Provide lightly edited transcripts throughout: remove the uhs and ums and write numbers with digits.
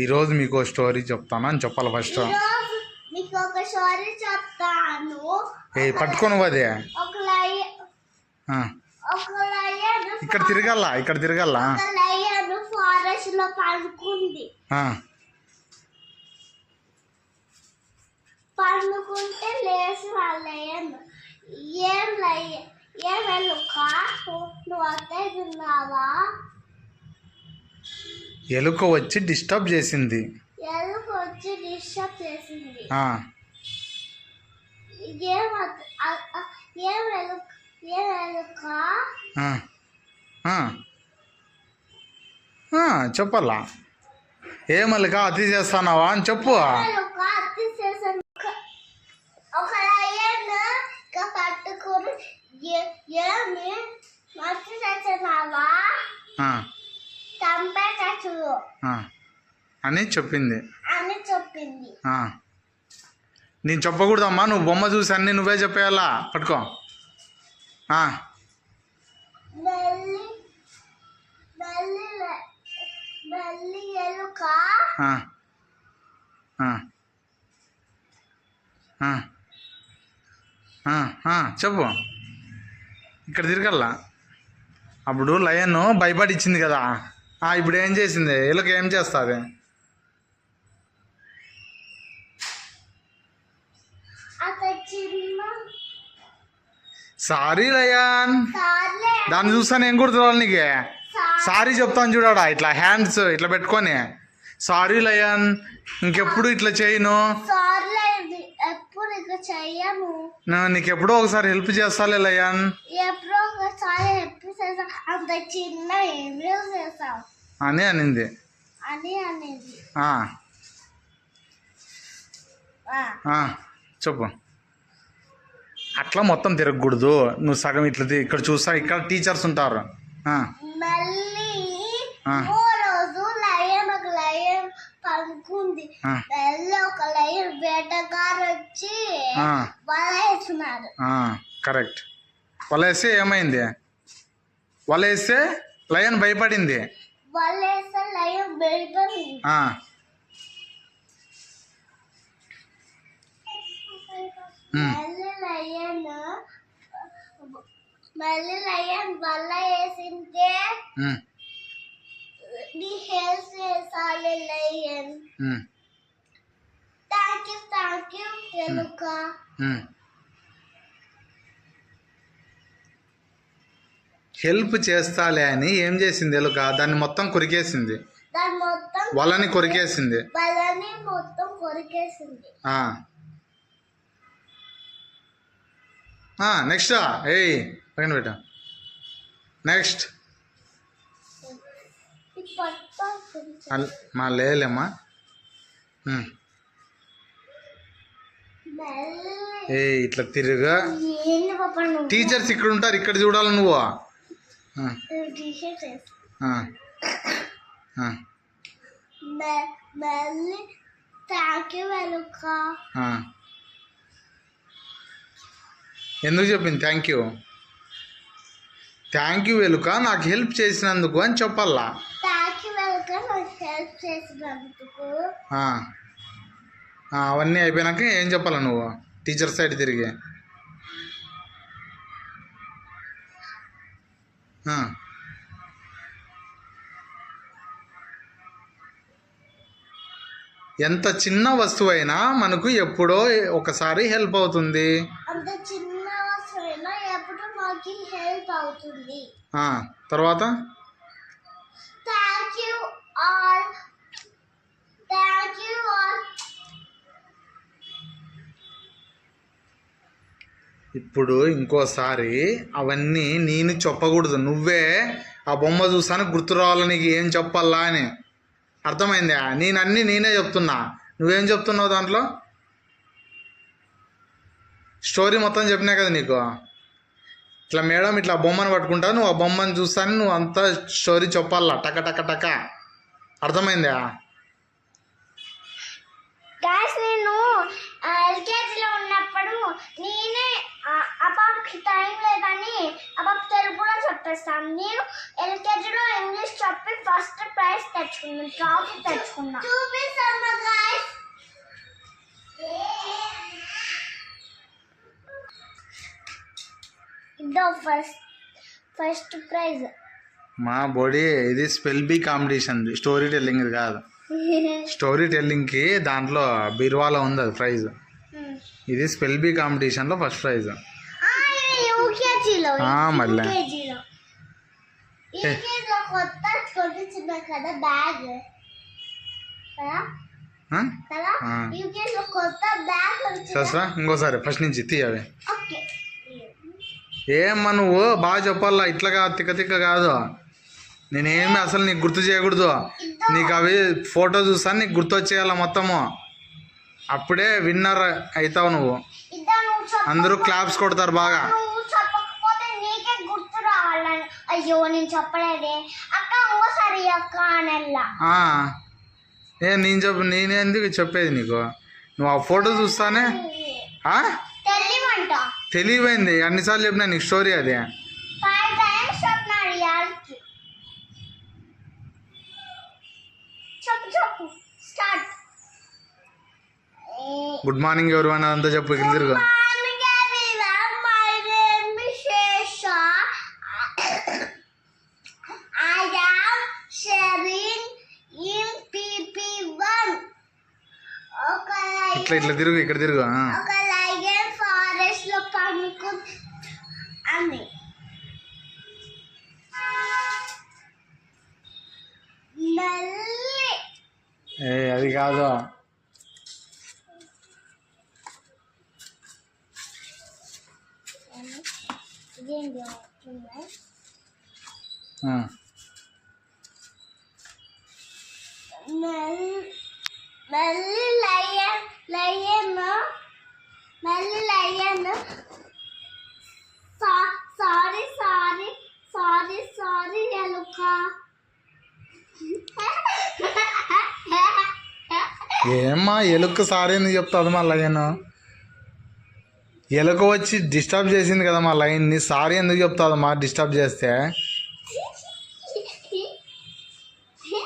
ఈరోజు మీకు స్టోరీ చెప్తాను అని చెప్పాలి ఫస్ట్. మీకు ఒక స్టోరీ చెప్తాను. పట్టుకొని అదే ఇక్కడ తిరగల్లా ఫారెస్ట్ లో పడుకుంది. పడుకుంటే లేచి లయన్ ఏం ఎలుక నువ్వు అత్తే తిన్నావా? ఎలుక వచ్చి డిస్టర్బ్ చేసింది. ఏం ఎలుక చెప్పాలా? ఏమలుక అతి చేస్తానావా అని చెప్పు. ఒక లయన్ పట్టుకుని ఏమి మట్టి చేస్తున్నావా చంపేటచ్చు అని చెప్పింది. నేను చెప్పకూడదమ్మా, నువ్వు బొమ్మ చూసి అన్ని నువ్వే చెప్పేయాలా. పట్టుకో. ఎలుక చెప్పు. ఇక్కడ తిరగల్లా. అప్పుడు లయన్ భయపడి ఇచ్చింది కదా, ఇప్పుడు ఏం చేసింది? ఎలుక ఏం చేస్తుంది? సారీ లయన్, దాన్ని చూస్తాను ఏం గుర్తురావాలి నీకు? సారీ చెప్తాను చూడాడా, ఇట్లా హ్యాండ్స్ ఇట్లా పెట్టుకొని. సారీ లయన్, ఇంకెప్పుడు ఇట్లా చేయను, నీకు ఎప్పుడో ఒకసారి హెల్ప్ చేస్తాలే లయన్ అని అనింది. చెప్పు. అట్లా మొత్తం తిరగకూడదు, నువ్వు సగం ఇట్లా ఇక్కడ చూస్తా. ఇక్కడ టీచర్స్ ఉంటారు. పడుకుంది. ఒక లయన్ వేటగారు వచ్చి వల వేస్తున్నారు. కరెక్ట్. వల వేస్తే ఏమైంది? వల వేస్తే లయన్ భయపడింది. మళ్ళీ లయన్ వల వేసింటే నీ హెల్ప్ చేసాలి లయన్. థ్యాంక్ యూ ఎలుక. హెల్ప్ చేస్తాలే అని ఏం చేసింది ఎలుక? దాన్ని మొత్తం కొరికేసింది. వలని కొరికేసింది. నెక్స్ట్ పైన పెట్ట. నెక్స్ట్ లేలేమ్మా. ఇట్లా తిరుగా. టీచర్స్ ఇక్కడ ఉంటారు, ఇక్కడ చూడాలి నువ్వు. ఎందుకు చెప్పింది థ్యాంక్ యూ? థ్యాంక్ యూ ఎలుక, నాకు హెల్ప్ చేసినందుకు అని చెప్పాలా. అవన్నీ అయిపోయినాక ఏం చెప్పాలా నువ్వు? టీచర్ సైడ్ తిరిగి ఎంత చిన్న వస్తువు అయినా మనకు ఎప్పుడో ఒకసారి హెల్ప్ అవుతుంది. తర్వాత ఇప్పుడు ఇంకోసారి అవన్నీ నేను చెప్పకూడదు, నువ్వే ఆ బొమ్మ చూసాను గుర్తు రావాలి నీకు ఏం చెప్పాలా అని. అర్థమైందా? నేనే చెప్తున్నా, నువ్వేం చెప్తున్నావు? దాంట్లో స్టోరీ మొత్తం చెప్పినా కదా నీకు. ఇట్లా మేడం ఇట్లా బొమ్మను పట్టుకుంటా, నువ్వు ఆ బొమ్మను చూస్తాను, నువ్వు అంతా స్టోరీ చెప్పాలా టక టక టక. అర్థమైందా? నేను ఎల్కేజీలో ఉన్నప్పుడు నేనే అబాబ్కి టైం లేదని అబాబ్ తెలుగు కూడా చెప్పేస్తాను. చేస్తాను. నేను ఎల్కేజీలో ఇంగ్లీష్ చెప్పి ఫస్ట్ ప్రైజ్ తెచ్చుకున్నాను, ట్రాఫీ తెచ్చుకున్నా. చూపిస్తాను గైస్. ఇదో ఫస్ట్ ప్రైజ్. మా బోడీ ఇది spell be competition, story telling కాదు. స్టోరీ టెల్లింగ్కి దాంట్లో బీరువాలో ఉంది అది ప్రైజ్. ఇది స్పెల్ బీ కాంపిటీషన్లో ఫస్ట్ ప్రైజ్. యూకేజీలో మళ్ళీ యూకేజీలో కొత్త కొట్టించిన కదా బ్యాగ్ కదా, యూకేజీలో కొత్త బ్యాగ్ సస్రా ఇంకోసారి ఫస్ట్ నుంచి తీయవే. ఓకే. ఏమ్మా నువ్వు బాగా చెప్పాలా, ఇట్లాగా తిక్క తిక్క కాదు. నేనేమి అసలు నీకు గుర్తు చేయకూడదు. నీకు అవి ఫోటో చూస్తాను, నీకు గుర్తు వచ్చేయాల మొత్తము. అప్పుడే విన్నర్ అవుతావు నువ్వు. అందరూ క్లాప్స్ కొడతారు బాగా. చెప్పకపోతే నీకే గుర్తు రావాలని. అయ్యో నేను చెప్పలేదే అక్క, ఇంకోసారి అక్క అనల్లా. నేనేందుకు చెప్పేది నీకు? నువ్వు ఆ ఫోటో చూస్తానే తెలియమంట. తెలియపోయింది. అన్నిసార్లు చెప్పినా నీకు స్టోరీ అది. 5 times చెప్పినాడు యార్కి. చెప్పు స్టార్ట్. గుడ్ మార్నింగ్ ఎవరు అని అంతా చెప్పు. తిరుగు. ఇట్లా తిరుగు, ఇక్కడ తిరుగు. ఒక లయన్ ఫారెస్ట్ లో పనుకు అని అది కాదు. మళ్ళీ లయన్ సారీ ఎలుక. ఏమ్మా ఎలుక సారీ ఎందుకు చెప్తాది మా లయన్? ఎలుక వచ్చి డిస్టర్బ్ చేసింది కదా మా లైన్ని, సారీ ఎందుకు చెప్తాది మా డిస్టర్బ్ చేస్తే?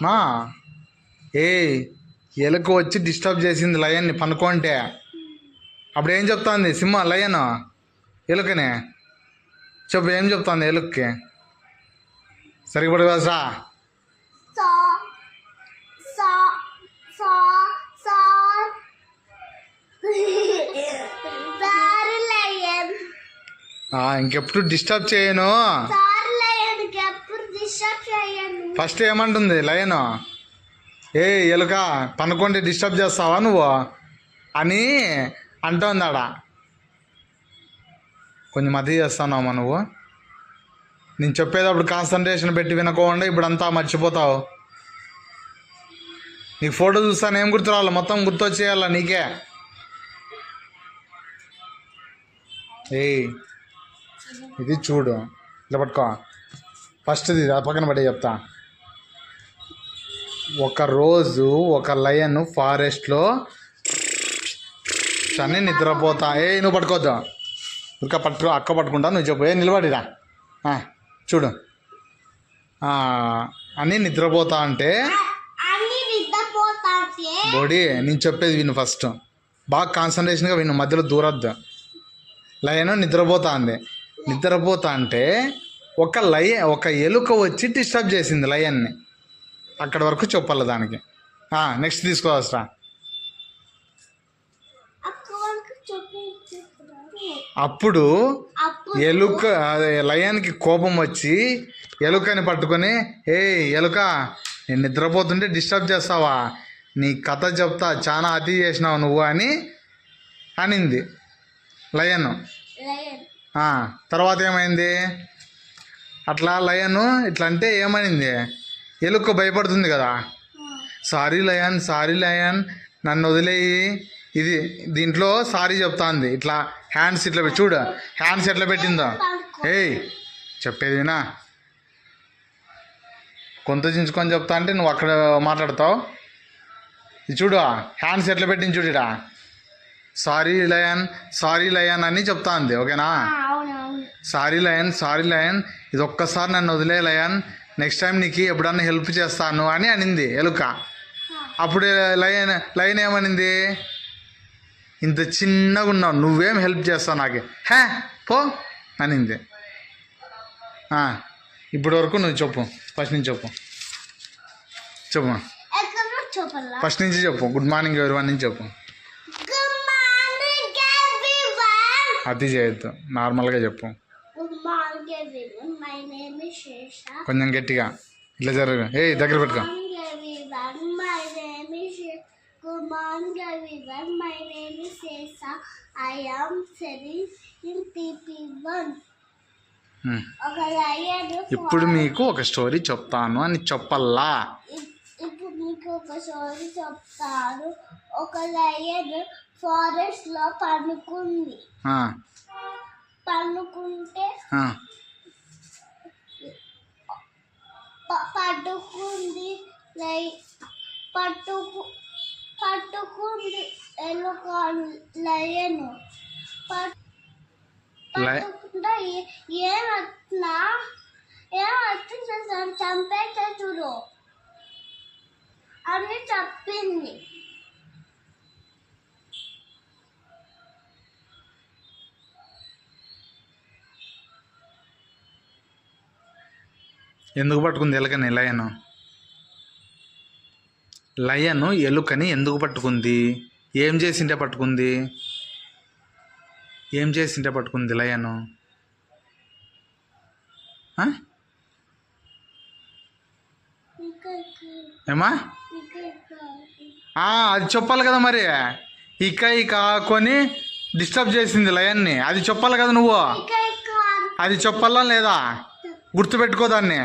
మా ఎలుక వచ్చి డిస్టర్బ్ చేసింది లయన్ని పనుకుంటే. అప్పుడు ఏం చెప్తాంది సింహ లయన్ ఎలుకనే? చెప్పు ఏం చెప్తాంది ఎలుక్కి? సరిగ్గా పడుకోసా. ఇంకెప్పుడు డిస్టర్బ్ చేయను. ఫస్ట్ ఏమంటుంది లయన్? ఎలుక పనుకుంటే డిస్టర్బ్ చేస్తావా నువ్వు అని అంటోంది ఆడ. కొంచెం మతి చేస్తున్నావమ్మా నువ్వు. నేను చెప్పేటప్పుడు కాన్సన్ట్రేషన్ పెట్టి వినకోకుండా ఇప్పుడు అంతా మర్చిపోతావు. నీకు ఫోటో చూస్తాను ఏం గుర్తు రావాలి, మొత్తం గుర్తొచ్చేయాల నీకే. ఇది చూడు, ఇలా పట్టుకో. ఫస్ట్ది పక్కన పడే చెప్తా. ఒక రోజు ఒక లయన్ ఫారెస్ట్లో అని నిద్రపోతా. నువ్వు పట్టుకోద్దు, ఇంకా అక్క పట్టుకుంటా. నువ్వు చెప్పు నిలబడిరా చూడు అని నిద్రపోతా అంటే బోడీ నేను చెప్పేది విను. ఫస్ట్ బాగా కాన్సన్ట్రేషన్గా విను, మధ్యలో దూరద్దు. లయన్ నిద్రపోతా అంది. నిద్రపోతా అంటే ఒక ఎలుక వచ్చి డిస్టర్బ్ చేసింది లయన్ని. అక్కడి వరకు చెప్పాలి దానికి. నెక్స్ట్ తీసుకోవచ్చరా. అప్పుడు ఎలుక లయన్కి కోపం వచ్చి ఎలుకని పట్టుకొని ఎలుక నేను నిద్రపోతుంటే డిస్టర్బ్ చేస్తావా, నీ కథ చెప్తా, చాలా అతి చేసినావు నువ్వు అని అనింది లయన్. తర్వాత ఏమైంది? అట్లా లయన్ ఇట్లా అంటే ఏమైంది? ఎలుక భయపడుతుంది కదా. సారీ లయన్ నన్ను వదిలేయి. ఇది దీంట్లో సారీ చెప్తాంది. ఇట్లా హ్యాండ్స్ ఇట్లా చూడు, హ్యాండ్స్ ఎట్లా పెట్టిందో. చెప్పేది వినా, కొంత చించుకొని చెప్తా అంటే నువ్వు అక్కడ మాట్లాడతావు. ఇది చూడు హ్యాండ్స్ ఎట్లా పెట్టింది చూడురా. సారీ లయన్ అని చెప్తా ఉంది. ఓకేనా? సారీ లయన్ ఇది ఒక్కసారి నన్ను వదిలే లయన్, నెక్స్ట్ టైం నీకు ఎప్పుడన్నా హెల్ప్ చేస్తాను అని అనింది ఎలుక. అప్పుడు లయన్ ఏమనింది, ఇంత చిన్నగా ఉన్నావు నువ్వేం హెల్ప్ చేస్తావు నాకు, హే పో అనింది. ఇప్పటి వరకు నువ్వు చెప్పు, ఫస్ట్ నుంచి చెప్పు ఫస్ట్ నుంచి చెప్పు. గుడ్ మార్నింగ్ ఎవరివన్ నుంచి చెప్పు. అతి చేయొద్దు, నార్మల్గా చెప్పు. కొంచెం గట్టిగా ఇట్లా జరుగు, దగ్గర పెట్టుకో. Good morning everyone, my name is Sesa. I am studying in PP1. ఇప్పుడు మీకు ఒక స్టోరీ చెప్తాను అని చెప్పల్లా. ఇప్పుడు మీకు ఒక స్టోరీ చెప్తాను. ఒక లయన్ ఫారెస్ట్ లో పడుకుంది. పడుకుంటే పట్టుకుంది పట్టుకుంది ఎలుక లయను. పట్టుకుంటే ఏమొచ్చినా చంపేస్తే చూడు అని చెప్పింది. ఎందుకు పట్టుకుంది ఎలుకని లయను? లయను ఎలుకని ఎందుకు పట్టుకుంది? ఏం చేసింటే పట్టుకుంది? ఏం చేసింటే పట్టుకుంది లయను? ఏమా అది చెప్పాలి కదా మరి. ఇక కొని డిస్టర్బ్ చేసింది లయన్ని, అది చెప్పాలి కదా నువ్వు. అది చెప్పాలా లేదా? గుర్తుపెట్టుకో దాన్ని.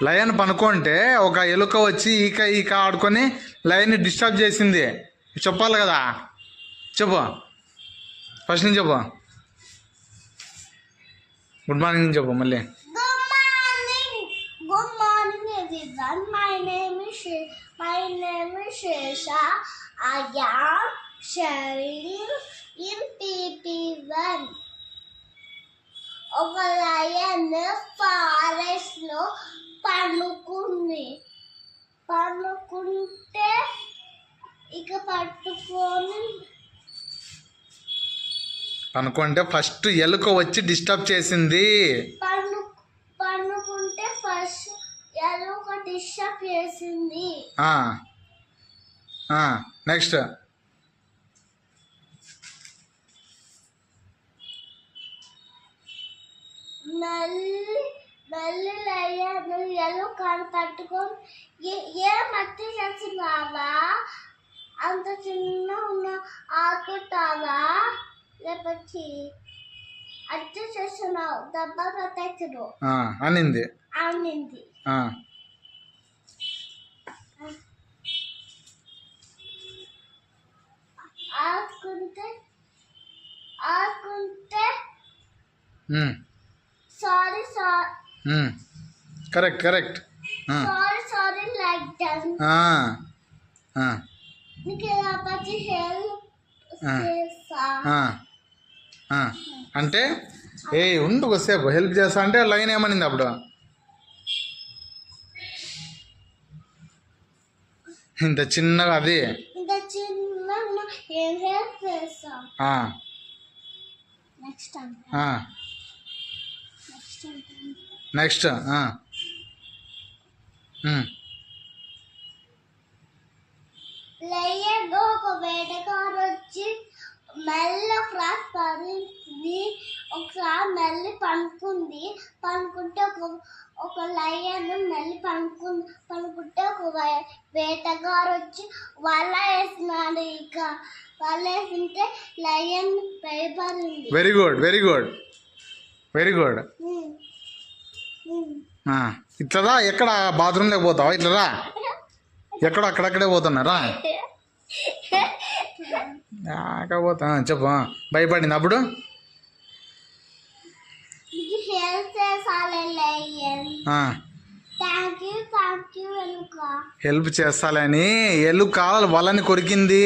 లయన్ పనుకుంటే ఒక ఎలుక వచ్చి ఈక ఆడుకొని లయన్ని డిస్టర్బ్ చేసింది, చెప్పాలి కదా. చెప్పు, ఫస్ట్ నుంచి చెప్పు. గుడ్ మార్నింగ్ నుంచి చెప్పు మళ్ళీ. Good morning everyone, my name is Shesha. I am studying in PP1. ఒక లయన్ ఫారెస్ట్ లో పడుకుంది. పడుకుంటే పనుకుంటే ఫస్ట్ ఎలుక వచ్చి డిస్టర్బ్ చేసింది. పడుకుంటే ఫస్ట్ ఎలుక డిస్టర్బ్ చేసింది. నెక్స్ట్ మళ్ళీ లయన్ ఎలుకని పట్టుకొని మట్టి చేస్తున్నావా, అంత చిన్న ఉన్న ఆకుతావా, లేకపోతే అట్టి చేస్తున్నావు దెబ్బ ప్రత్యక్షడు అనింది. ఆడుకుంటే sorry correct sorry like that. నీకు లేకపోతే హెల్ప్ అంటే ఉండు కొద్దిసేపు హెల్ప్ చేస్తా అంటే లైన్ ఏమనింది అప్పుడు? ఇంత చిన్నగా అది నెక్స్ట్ లయన్ ఒక వేటగాడు వచ్చి మెల్ల క్రాస్ పడింది. ఒకసారి మెల్లి పనుకుంటే ఒక లయన్ మెల్లి పనుకుంటే ఒక వేటగాడు వచ్చి వల వేసినాడు. వల వేసింటే లయన్ భయపడింది. Very good. ఇట్లరా, ఎక్కడ బాత్రూంలోకి పోతావా? ఇట్లరా, ఎక్కడ అక్కడక్కడే పోతున్నారా? పోతా చెప్పు. భయపడింది అప్పుడు? హెల్ప్ చేస్తాలని ఎలుక వలని కొరికింది.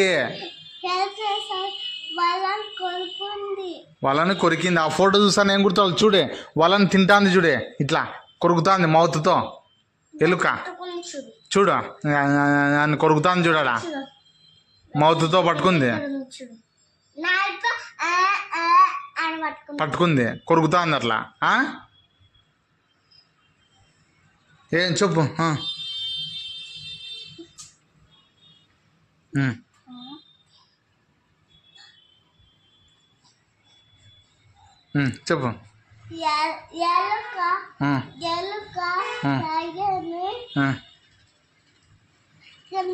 వలని కొరికింది. ఆ ఫోటో చూసాను ఏం గుర్తు చూడే, వలని తింటాంది చూడే, ఇట్లా కొరుకుతాంది మౌత్తో ఎలుక. పట్టుకుని చూడు. చూడు నన్ను కొరుకుతాంది చూడాడా, మౌత్తో పట్టుకుంది, చూడు. నాతో అని పట్టుకుని పట్టుకుంది కొరుకుతాంది అట్లా. ఏం చెప్పు. చెప్పు. ఎలుక ఎలుక లయని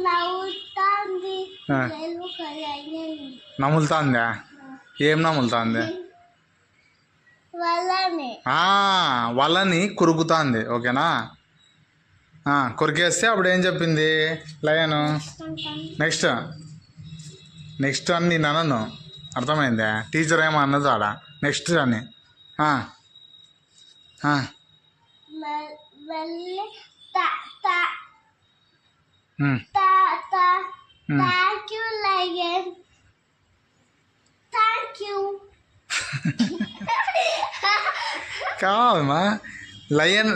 నవ్వుతాంది. ఎలుక లయని నములుతాందా? ఏం నములుతాంది? వలని వలని కొరుకుతాంది. ఓకేనా? కొరికేస్తే అప్పుడు ఏం చెప్పింది లయను? నెక్స్ట్ అని నేను అనను, అర్థమైందా? టీచర్ ఏమో అన్నది ఆడ నెక్స్ట్ అని. వెళ్ళి thank you lion, thank you. కాదమ్మా, లయన్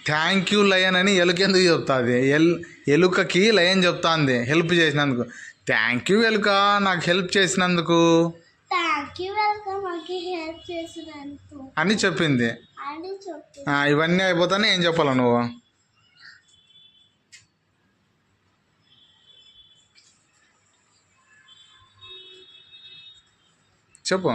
థ్యాంక్ యూ లయన్ అని ఎలుక ఎందుకు చెప్తుంది? ఎలుకకి లయన్ చెప్తాంది హెల్ప్ చేసినందుకు. థ్యాంక్ యూ ఎలుక నాకు హెల్ప్ చేసినందుకు థ్యాంక్ యూ వెల్కమ్, మాకు హెల్ప్ చేసినందుకు అని చెప్పింది. అని చెప్పి ఇవన్నీ అయిపోతానే ఏం చెప్పాలా నువ్వు? చెప్పు.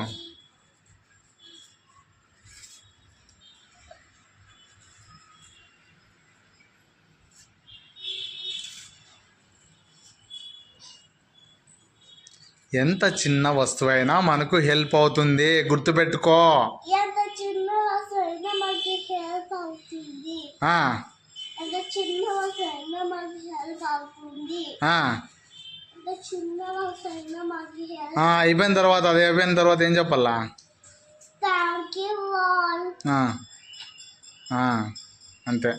ఎంత చిన్న వస్తువైనా మనకు హెల్ప్ అవుతుంది, గుర్తుపెట్టుకో. ఎంత చిన్న వస్తువైనా మాకు హెల్ప్ అవుతుంది. ఎంత చిన్న వస్తువైనా మాకు హెల్ప్ అవుతుంది. ఎంత చిన్న వస్తువైనా మాకు హెల్ప్. అయిపోయిన తర్వాత, అది అయిపోయిన తర్వాత ఏం చెప్పాలా? Thank you all. అంతే.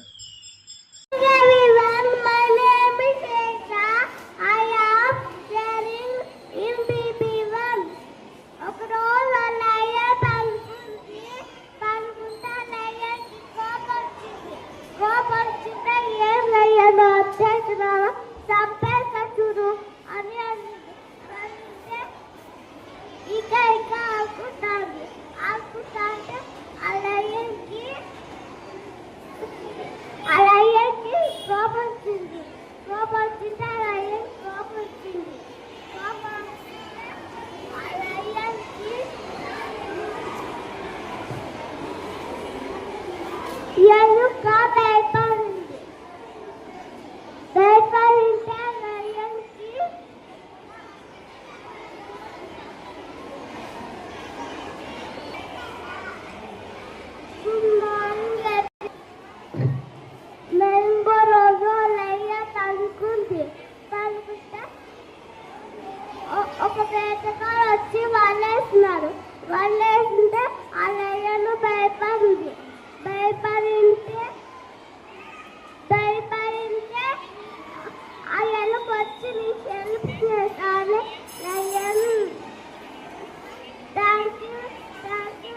ఎలుక భయపడింది. భయపడింటే లయన్కి మెంబో రోజు లయన్ అనుకుంటే ఒక వేటగాడు వచ్చి వాళ్ళేస్తున్నారు. వాళ్ళేస్తుంటే ఆ లయన్ భయపడింది. భయపడింటే ఆ ఎలుక వచ్చి నీకు హెల్ప్ చేస్తాను లయన్. Thank you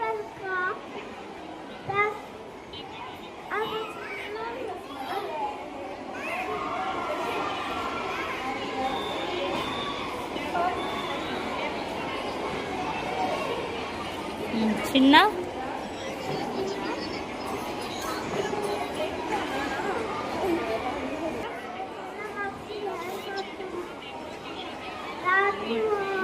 welcome. చిన్న Thank you.